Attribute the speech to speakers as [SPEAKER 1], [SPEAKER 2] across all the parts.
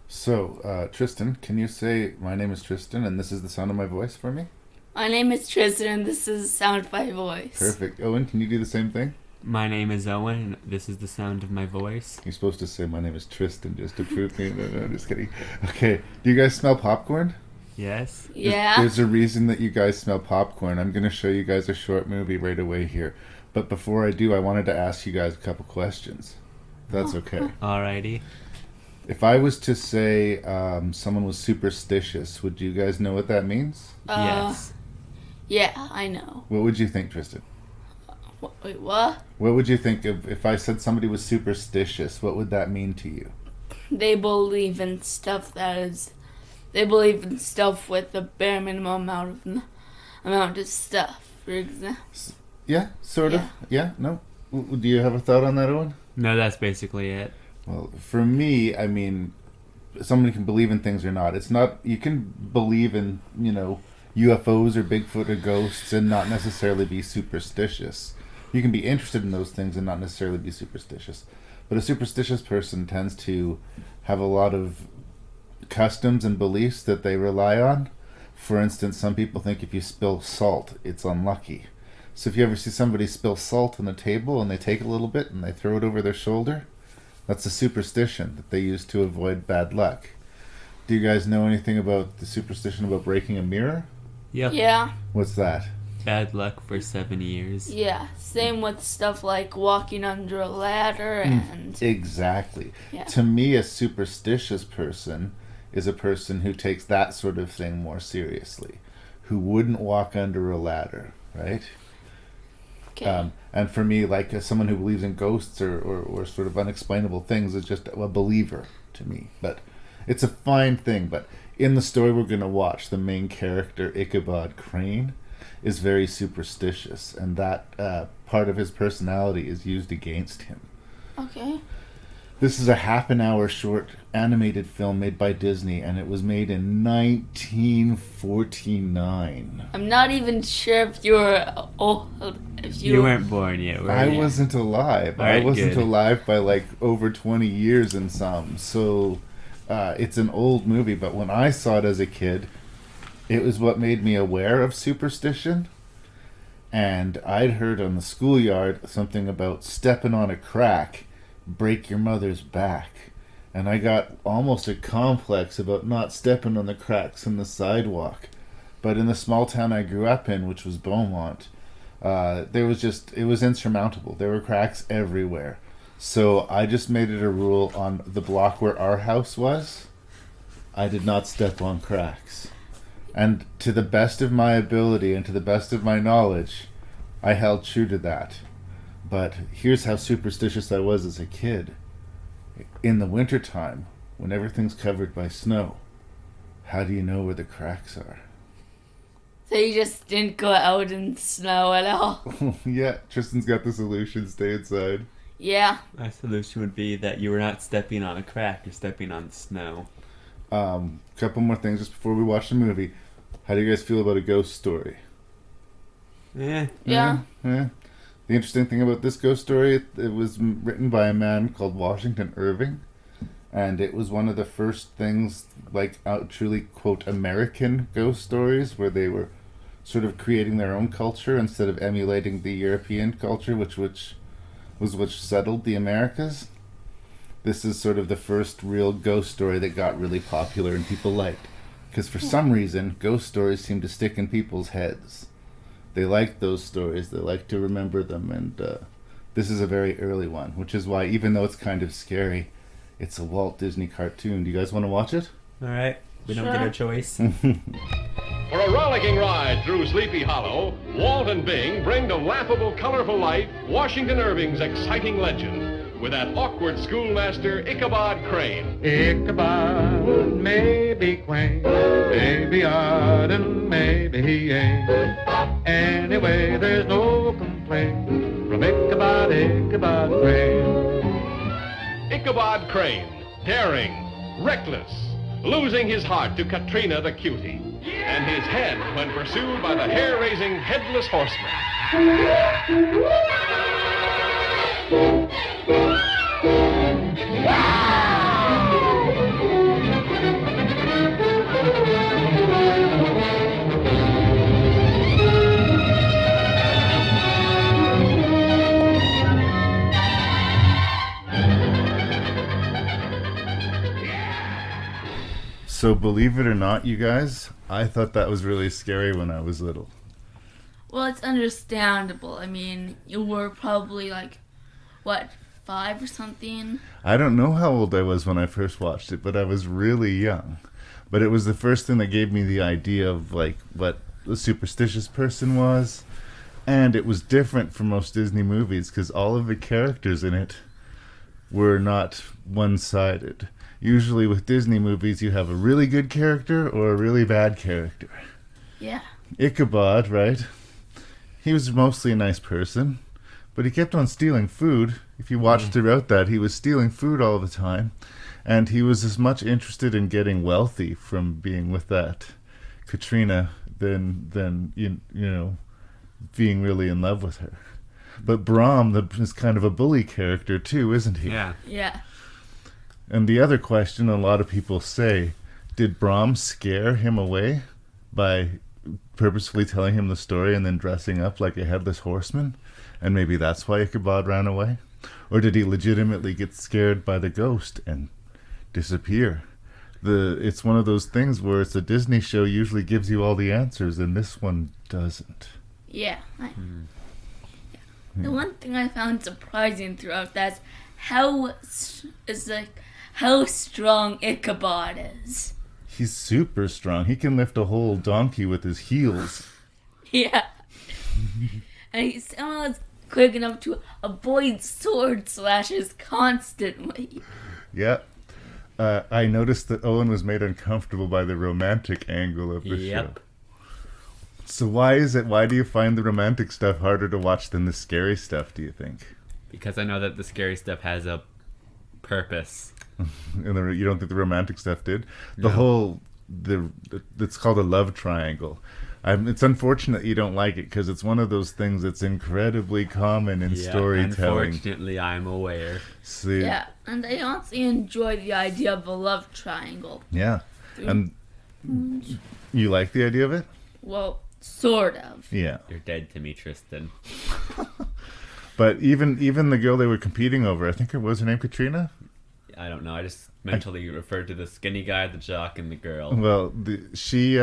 [SPEAKER 1] Tristan, can you say, my name is Tristan and this is the sound of my voice for me?
[SPEAKER 2] My name is Tristan and this is the sound of my voice.
[SPEAKER 1] Perfect. Owen, can you do the same thing?
[SPEAKER 3] My name is Owen, and this is the sound of my voice.
[SPEAKER 1] You're supposed to say, my name is Tristan, just to prove me. No, just kidding. Okay, do you guys smell popcorn?
[SPEAKER 3] Yes?
[SPEAKER 2] Yeah.
[SPEAKER 1] There's a reason that you guys smell popcorn. I'm going to show you guys a short movie right away here. But before I do, I wanted to ask you guys a couple questions. If that's okay.
[SPEAKER 3] Alrighty.
[SPEAKER 1] If I was to say someone was superstitious, would you guys know what that means?
[SPEAKER 3] Yes.
[SPEAKER 2] Yeah, I know.
[SPEAKER 1] What would you think, Tristan?
[SPEAKER 2] Wait, what?
[SPEAKER 1] What would you think if I said somebody was superstitious? What would that mean to you?
[SPEAKER 2] They believe in stuff They believe in stuff with the bare minimum amount of stuff, for example.
[SPEAKER 1] Yeah, sort of. Yeah, no? Do you have a thought on that, Owen?
[SPEAKER 3] No, that's basically it.
[SPEAKER 1] Well, for me, I mean, somebody can believe in things or not. It's not, you can believe in, UFOs or Bigfoot or ghosts and not necessarily be superstitious. You can be interested in those things and not necessarily be superstitious. But a superstitious person tends to have a lot of customs and beliefs that they rely on. For instance, some people think if you spill salt, it's unlucky. So if you ever see somebody spill salt on a table and they take a little bit and they throw it over their shoulder, that's a superstition that they use to avoid bad luck. Do you guys know anything about the superstition about breaking a mirror?
[SPEAKER 3] Yep.
[SPEAKER 2] Yeah.
[SPEAKER 1] What's that?
[SPEAKER 3] Bad luck for 7 years.
[SPEAKER 2] Yeah. Same with stuff like walking under a ladder and...
[SPEAKER 1] Exactly.
[SPEAKER 2] Yeah.
[SPEAKER 1] To me, a superstitious person is a person who takes that sort of thing more seriously, who wouldn't walk under a ladder, right?
[SPEAKER 2] Okay.
[SPEAKER 1] And for me, like someone who believes in ghosts or sort of unexplainable things is just a believer to me. But it's a fine thing. But in the story we're going to watch, the main character, Ichabod Crane, is very superstitious. And that part of his personality is used against him.
[SPEAKER 2] Okay.
[SPEAKER 1] This is a half-an-hour short animated film made by Disney, and it was made in 1949.
[SPEAKER 2] I'm not even sure if you were old. If
[SPEAKER 3] You weren't born yet, were
[SPEAKER 1] I
[SPEAKER 3] you?
[SPEAKER 1] wasn't alive.
[SPEAKER 3] Alright,
[SPEAKER 1] I wasn't
[SPEAKER 3] good.
[SPEAKER 1] alive by like over 20 years in some. So it's an old movie, but when I saw it as a kid, it was what made me aware of superstition. And I'd heard on the schoolyard something about stepping on a crack, break your mother's back. And I got almost a complex about not stepping on the cracks in the sidewalk. But in the small town I grew up in, which was Beaumont, it was insurmountable. There were cracks everywhere. So I just made it a rule on the block where our house was, I did not step on cracks. And to the best of my ability and to the best of my knowledge, I held true to that. But here's how superstitious I was as a kid. In the wintertime, when everything's covered by snow, how do you know where the cracks are?
[SPEAKER 2] So you just didn't go out in snow at all?
[SPEAKER 1] Yeah, Tristan's got the solution. Stay inside.
[SPEAKER 2] Yeah.
[SPEAKER 3] My solution would be that you were not stepping on a crack, you're stepping on snow.
[SPEAKER 1] Couple more things just before we watch the movie. How do you guys feel about a ghost story?
[SPEAKER 3] Eh.
[SPEAKER 2] Yeah.
[SPEAKER 1] Yeah. The interesting thing about this ghost story, it was written by a man called Washington Irving, and it was one of the first things, like truly, quote, American ghost stories, where they were sort of creating their own culture instead of emulating the European culture, which settled the Americas. This is sort of the first real ghost story that got really popular and people liked. Because for some reason, ghost stories seem to stick in people's heads. They like those stories. They like to remember them. And this is a very early one, which is why, even though it's kind of scary, it's a Walt Disney cartoon. Do you guys want to watch it?
[SPEAKER 3] Alright, we don't
[SPEAKER 2] Sure.
[SPEAKER 3] get a choice.
[SPEAKER 4] For a rollicking ride through Sleepy Hollow, Walt and Bing bring to laughable, colorful light Washington Irving's exciting legend with that awkward schoolmaster Ichabod Crane.
[SPEAKER 5] Ichabod may be quaint, maybe odd, and maybe he ain't. Anyway, there's no complaint from Ichabod Crane.
[SPEAKER 4] Ichabod Crane, daring, reckless, losing his heart to Katrina the cutie, and his head when pursued by the hair-raising headless horseman.
[SPEAKER 1] So believe it or not, you guys, I thought that was really scary when I was little.
[SPEAKER 2] Well, it's understandable. I mean, you were probably like, what, 5 or something?
[SPEAKER 1] I don't know how old I was when I first watched it, but I was really young. But it was the first thing that gave me the idea of like what a superstitious person was. And it was different from most Disney movies because all of the characters in it were not one-sided. Usually with Disney movies, you have a really good character or a really bad character.
[SPEAKER 2] Yeah.
[SPEAKER 1] Ichabod, right? He was mostly a nice person, but he kept on stealing food. If you watched throughout that, he was stealing food all the time. And he was as much interested in getting wealthy from being with that Katrina than you know, being really in love with her. But Brahm is kind of a bully character too, isn't he?
[SPEAKER 3] Yeah.
[SPEAKER 2] Yeah.
[SPEAKER 1] And the other question a lot of people say, did Brahm scare him away by purposefully telling him the story and then dressing up like a headless horseman? And maybe that's why Ichabod ran away? Or did he legitimately get scared by the ghost and disappear? It's one of those things where it's a Disney show usually gives you all the answers, and this one doesn't.
[SPEAKER 2] Yeah. The one thing I found surprising throughout that's how strong Ichabod is.
[SPEAKER 1] He's super strong. He can lift a whole donkey with his heels.
[SPEAKER 2] Yeah. And he somehow is quick enough to avoid sword slashes constantly.
[SPEAKER 1] Yeah. I noticed that Owen was made uncomfortable by the romantic angle of the show. So why do you find the romantic stuff harder to watch than the scary stuff, do you think?
[SPEAKER 3] Because I know that the scary stuff has a purpose.
[SPEAKER 1] And you don't think the romantic stuff did?
[SPEAKER 3] No.
[SPEAKER 1] It's called a love triangle. It's unfortunate you don't like it because it's one of those things that's incredibly common in storytelling.
[SPEAKER 3] Unfortunately, I'm aware.
[SPEAKER 1] See,
[SPEAKER 2] Yeah, and I honestly enjoy the idea of a love triangle.
[SPEAKER 1] yeah. And you like the idea of it?
[SPEAKER 2] Well, sort of.
[SPEAKER 1] Yeah.
[SPEAKER 3] You're dead to me, Tristan.
[SPEAKER 1] But even the girl they were competing over, I think her was her name Katrina?
[SPEAKER 3] I don't know. I just mentally referred to the skinny guy, the jock, and the girl.
[SPEAKER 1] Well, she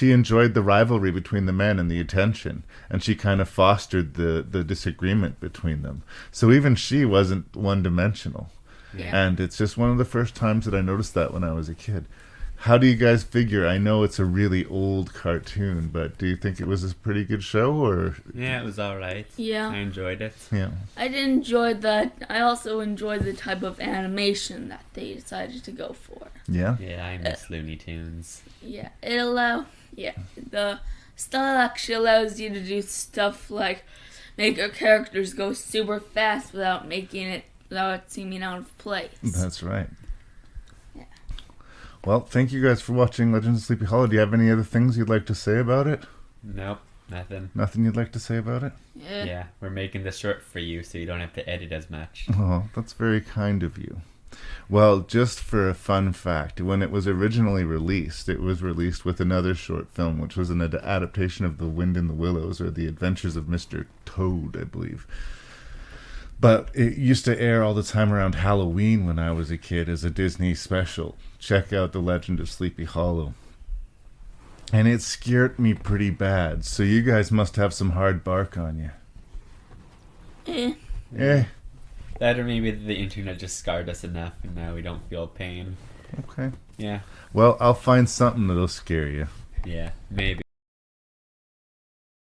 [SPEAKER 1] enjoyed the rivalry between the men and the attention, and she kind of fostered the disagreement between them. So even she wasn't one-dimensional.
[SPEAKER 2] Yeah.
[SPEAKER 1] And it's just one of the first times that I noticed that when I was a kid. How do you guys figure? I know it's a really old cartoon, but do you think it was a pretty good show, or?
[SPEAKER 3] Yeah, it was all right.
[SPEAKER 2] Yeah.
[SPEAKER 3] I enjoyed it.
[SPEAKER 1] Yeah.
[SPEAKER 2] I did enjoy that. I also enjoyed the type of animation that they decided to go for.
[SPEAKER 1] Yeah.
[SPEAKER 3] Yeah, I miss Looney Tunes.
[SPEAKER 2] Yeah, the style actually allows you to do stuff like make your characters go super fast without it seeming out of place.
[SPEAKER 1] That's right.
[SPEAKER 2] Yeah.
[SPEAKER 1] Well, thank you guys for watching Legends of Sleepy Hollow. Do you have any other things you'd like to say about it?
[SPEAKER 3] Nope, nothing.
[SPEAKER 1] Nothing you'd like to say about it?
[SPEAKER 3] Yeah, we're making this short for you so you don't have to edit as much.
[SPEAKER 1] Oh, that's very kind of you. Well, just for a fun fact, when it was originally released, it was released with another short film, which was an adaptation of The Wind in the Willows, or The Adventures of Mr. Toad, I believe. But it used to air all the time around Halloween when I was a kid as a Disney special. Check out The Legend of Sleepy Hollow. And it scared me pretty bad, so you guys must have some hard bark on you.
[SPEAKER 3] That or maybe the internet just scarred us enough and now we don't feel pain.
[SPEAKER 1] Okay.
[SPEAKER 3] Yeah.
[SPEAKER 1] Well, I'll find something that'll scare you.
[SPEAKER 3] Yeah, maybe.